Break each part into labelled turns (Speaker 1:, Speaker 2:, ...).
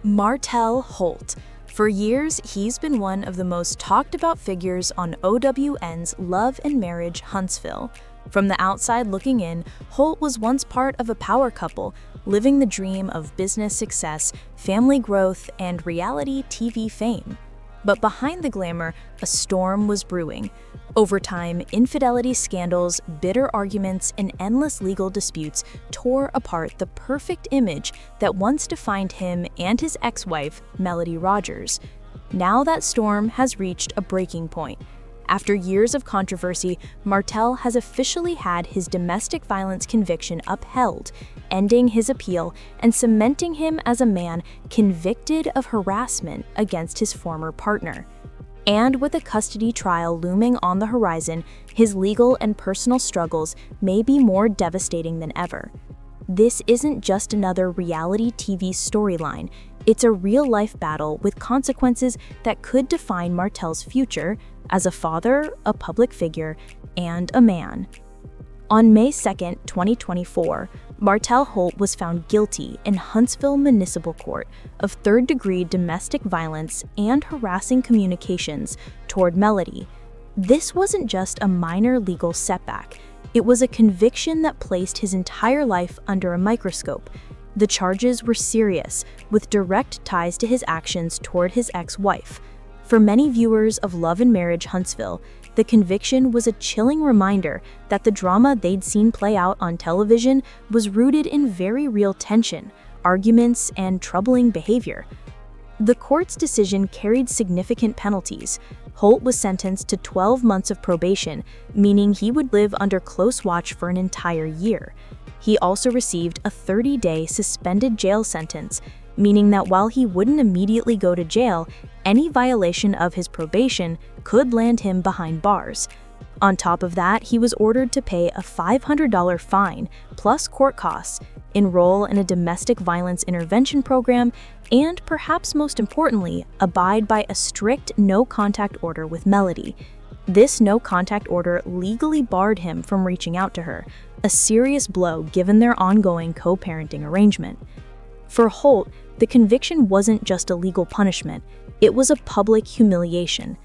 Speaker 1: Martell Holt. For years, he's been one of the most talked about figures on OWN's Love and Marriage Huntsville. From the outside looking in, Holt was once part of a power couple, living the dream of business success, family growth, and reality TV fame. But behind the glamour, a storm was brewing. Over time, infidelity scandals, bitter arguments, and endless legal disputes tore apart the perfect image that once defined him and his ex-wife, Melody Rogers. Now that storm has reached a breaking point. After years of controversy, Martell has officially had his domestic violence conviction upheld, ending his appeal and cementing him as a man convicted of harassment against his former partner. And with a custody trial looming on the horizon, his legal and personal struggles may be more devastating than ever. This isn't just another reality TV storyline. It's a real-life battle with consequences that could define Martell's future as a father, a public figure, and a man. On May 2, 2024, Martell Holt was found guilty in Huntsville Municipal Court of third-degree domestic violence and harassing communications toward Melody. This wasn't just a minor legal setback. It was a conviction that placed his entire life under a microscope. The charges were serious, with direct ties to his actions toward his ex-wife. For many viewers of Love and Marriage Huntsville, the conviction was a chilling reminder that the drama they'd seen play out on television was rooted in very real tension, arguments, and troubling behavior. The court's decision carried significant penalties. Holt was sentenced to 12 months of probation, meaning he would live under close watch for an entire year. He also received a 30-day suspended jail sentence, meaning that while he wouldn't immediately go to jail, any violation of his probation could land him behind bars. On top of that, he was ordered to pay a $500 fine plus court costs, enroll in a domestic violence intervention program, and perhaps most importantly, abide by a strict no-contact order with Melody. This no-contact order legally barred him from reaching out to her, a serious blow given their ongoing co-parenting arrangement. For Holt, the conviction wasn't just a legal punishment, it was a public humiliation.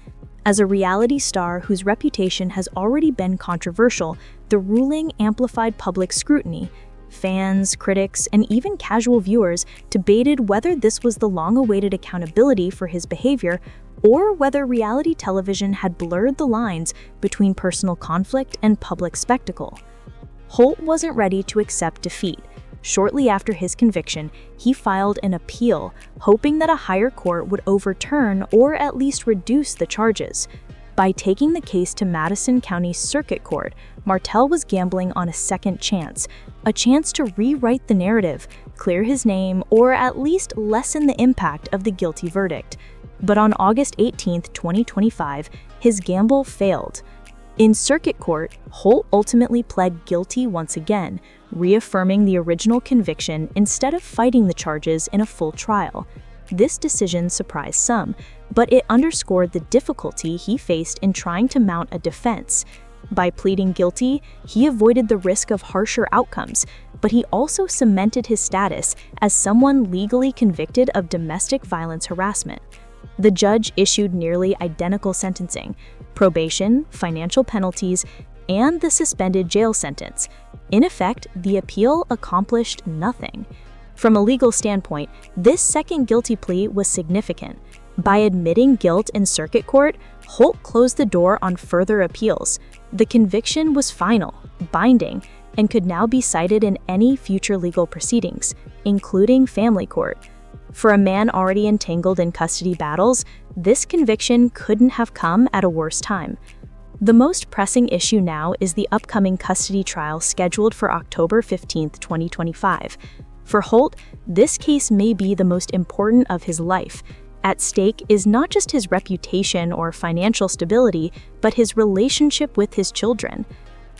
Speaker 1: As a reality star whose reputation has already been controversial, the ruling amplified public scrutiny. Fans, critics, and even casual viewers debated whether this was the long-awaited accountability for his behavior or whether reality television had blurred the lines between personal conflict and public spectacle. Holt wasn't ready to accept defeat. Shortly after his conviction, he filed an appeal, hoping that a higher court would overturn or at least reduce the charges. By taking the case to Madison County Circuit Court, Martell was gambling on a second chance, a chance to rewrite the narrative, clear his name, or at least lessen the impact of the guilty verdict. But on August 18, 2025, his gamble failed. In circuit court, Holt ultimately pled guilty once again, reaffirming the original conviction instead of fighting the charges in a full trial. This decision surprised some, but it underscored the difficulty he faced in trying to mount a defense. By pleading guilty, he avoided the risk of harsher outcomes, but he also cemented his status as someone legally convicted of domestic violence harassment. The judge issued nearly identical sentencing: probation, financial penalties, and the suspended jail sentence. In effect, the appeal accomplished nothing. From a legal standpoint, this second guilty plea was significant. By admitting guilt in circuit court, Holt closed the door on further appeals. The conviction was final, binding, and could now be cited in any future legal proceedings, including family court. For a man already entangled in custody battles, this conviction couldn't have come at a worse time. The most pressing issue now is the upcoming custody trial scheduled for October 15, 2025. For Holt, this case may be the most important of his life. At stake is not just his reputation or financial stability, but his relationship with his children.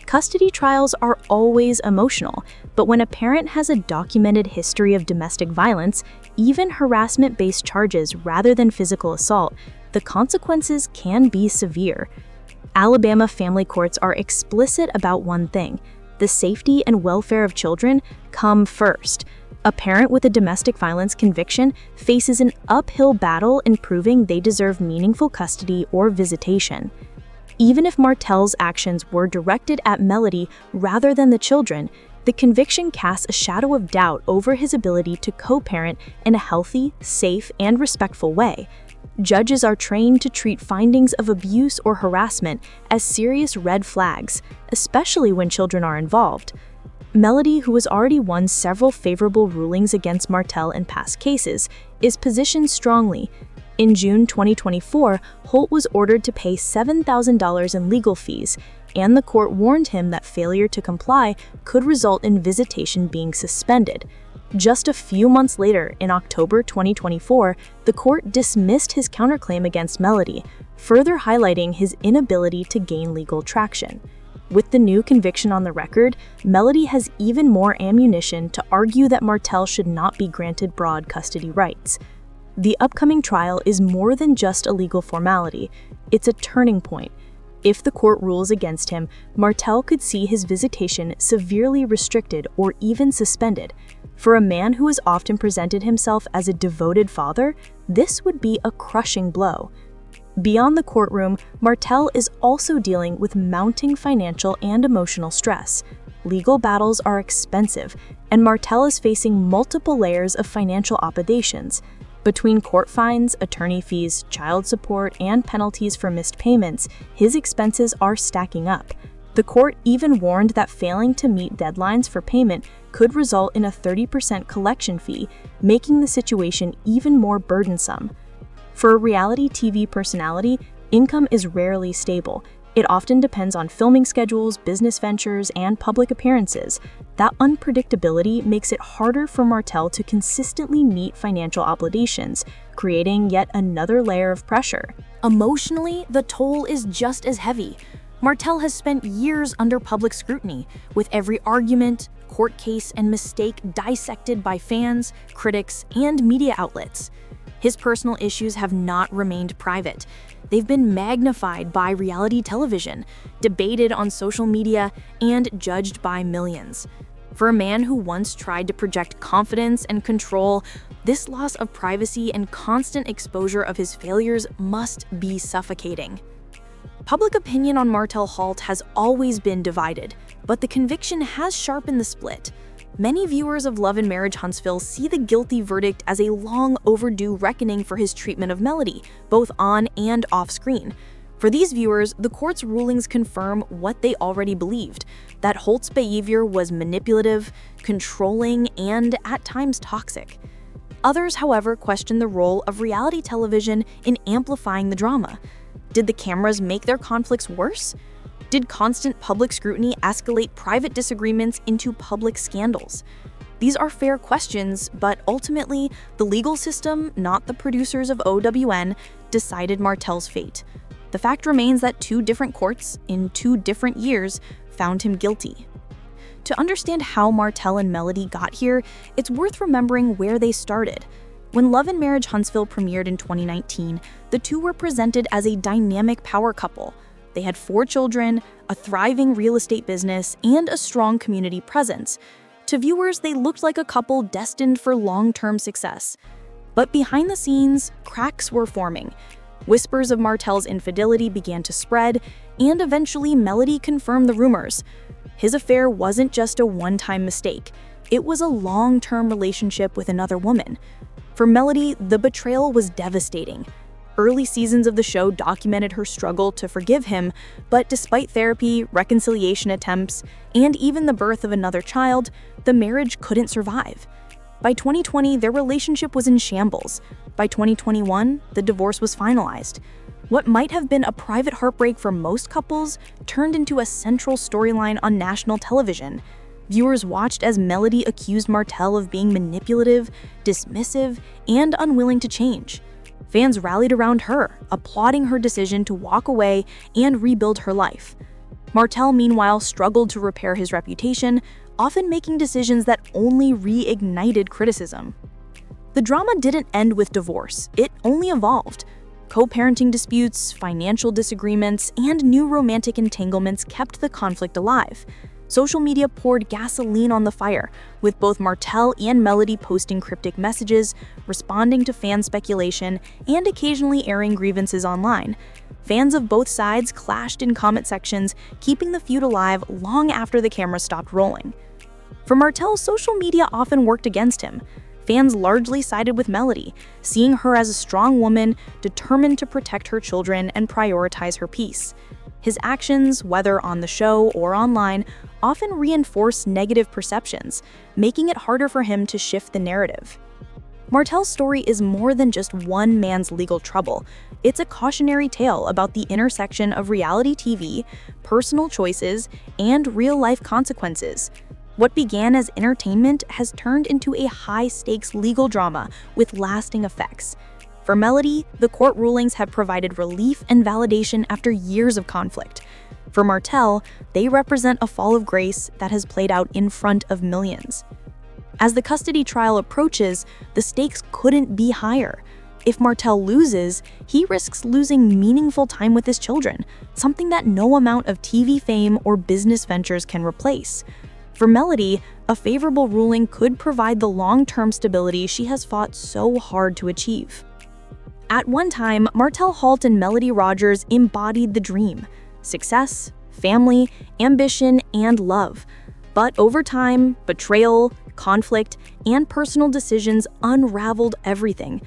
Speaker 1: Custody trials are always emotional, but when a parent has a documented history of domestic violence, even harassment-based charges rather than physical assault, the consequences can be severe. Alabama family courts are explicit about one thing: The safety and welfare of children come first. A parent with a domestic violence conviction faces an uphill battle in proving they deserve meaningful custody or visitation. Even if Martell's actions were directed at Melody rather than the children, the conviction casts a shadow of doubt over his ability to co-parent in a healthy, safe, and respectful way. Judges are trained to treat findings of abuse or harassment as serious red flags, especially when children are involved. Melody, who has already won several favorable rulings against Martell in past cases, is positioned strongly. In June 2024, Holt was ordered to pay $7,000 in legal fees, and the court warned him that failure to comply could result in visitation being suspended. Just a few months later, in October 2024, the court dismissed his counterclaim against Melody, further highlighting his inability to gain legal traction. With the new conviction on the record, Melody has even more ammunition to argue that Martell should not be granted broad custody rights. The upcoming trial is more than just a legal formality, it's a turning point. If the court rules against him, Martell could see his visitation severely restricted or even suspended. For a man who has often presented himself as a devoted father, this would be a crushing blow. Beyond the courtroom, Martell is also dealing with mounting financial and emotional stress. Legal battles are expensive, and Martell is facing multiple layers of financial obligations. Between court fines, attorney fees, child support, and penalties for missed payments, his expenses are stacking up. The court even warned that failing to meet deadlines for payment could result in a 30% collection fee, making the situation even more burdensome. For a reality TV personality, income is rarely stable. It often depends on filming schedules, business ventures, and public appearances. That unpredictability makes it harder for Martell to consistently meet financial obligations, creating yet another layer of pressure. Emotionally, the toll is just as heavy. Martell has spent years under public scrutiny, with every argument, court case, and mistake dissected by fans, critics, and media outlets. His personal issues have not remained private. They've been magnified by reality television, debated on social media, and judged by millions. For a man who once tried to project confidence and control, this loss of privacy and constant exposure of his failures must be suffocating. Public opinion on Martell Holt has always been divided, but the conviction has sharpened the split. Many viewers of Love and Marriage Huntsville see the guilty verdict as a long overdue reckoning for his treatment of Melody, both on and off screen. For these viewers, the court's rulings confirm what they already believed, that Holt's behavior was manipulative, controlling, and at times toxic. Others, however, question the role of reality television in amplifying the drama. Did the cameras make their conflicts worse? Did constant public scrutiny escalate private disagreements into public scandals? These are fair questions, but ultimately, the legal system, not the producers of OWN, decided Martell's fate. The fact remains that two different courts, in 2 different years, found him guilty. To understand how Martell and Melody got here, it's worth remembering where they started. When Love and Marriage Huntsville premiered in 2019, the two were presented as a dynamic power couple. They had 4 children, a thriving real estate business, and a strong community presence. To viewers, they looked like a couple destined for long-term success. But behind the scenes, cracks were forming. Whispers of Martell's infidelity began to spread, and eventually Melody confirmed the rumors. His affair wasn't just a one-time mistake. It was a long-term relationship with another woman. For Melody, the betrayal was devastating. Early seasons of the show documented her struggle to forgive him, but despite therapy, reconciliation attempts, and even the birth of another child, the marriage couldn't survive. By 2020, their relationship was in shambles. By 2021, the divorce was finalized. What might have been a private heartbreak for most couples turned into a central storyline on national television. Viewers watched as Melody accused Martell of being manipulative, dismissive, and unwilling to change. Fans rallied around her, applauding her decision to walk away and rebuild her life. Martell, meanwhile, struggled to repair his reputation, often making decisions that only reignited criticism. The drama didn't end with divorce, it only evolved. Co-parenting disputes, financial disagreements, and new romantic entanglements kept the conflict alive. Social media poured gasoline on the fire, with both Martell and Melody posting cryptic messages, responding to fan speculation, and occasionally airing grievances online. Fans of both sides clashed in comment sections, keeping the feud alive long after the camera stopped rolling. For Martell, social media often worked against him. Fans largely sided with Melody, seeing her as a strong woman determined to protect her children and prioritize her peace. His actions, whether on the show or online, often reinforce negative perceptions, making it harder for him to shift the narrative. Martell's story is more than just one man's legal trouble. It's a cautionary tale about the intersection of reality TV, personal choices, and real-life consequences. What began as entertainment has turned into a high-stakes legal drama with lasting effects. For Melody, the court rulings have provided relief and validation after years of conflict. For Martell, they represent a fall of grace that has played out in front of millions. As the custody trial approaches, the stakes couldn't be higher. If Martell loses, he risks losing meaningful time with his children, something that no amount of TV fame or business ventures can replace. For Melody, a favorable ruling could provide the long-term stability she has fought so hard to achieve. At one time, Martell Holt and Melody Rogers embodied the dream: success, family, ambition, and love. But over time, betrayal, conflict, and personal decisions unraveled everything.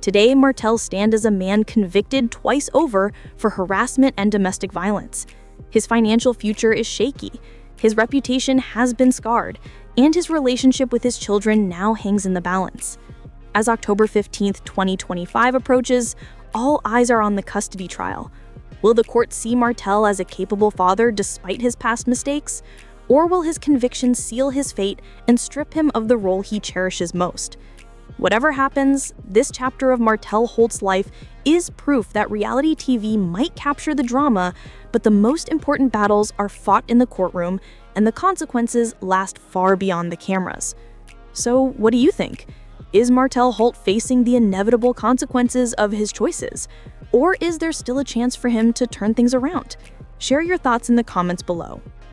Speaker 1: Today, Martell stands as a man convicted twice over for harassment and domestic violence. His financial future is shaky. His reputation has been scarred, and his relationship with his children now hangs in the balance. As October 15, 2025 approaches, all eyes are on the custody trial. Will the court see Martell as a capable father despite his past mistakes? Or will his conviction seal his fate and strip him of the role he cherishes most? Whatever happens, this chapter of Martell Holt's life is proof that reality TV might capture the drama, but the most important battles are fought in the courtroom, and the consequences last far beyond the cameras. So, what do you think? Is Martell Holt facing the inevitable consequences of his choices? Or is there still a chance for him to turn things around? Share your thoughts in the comments below.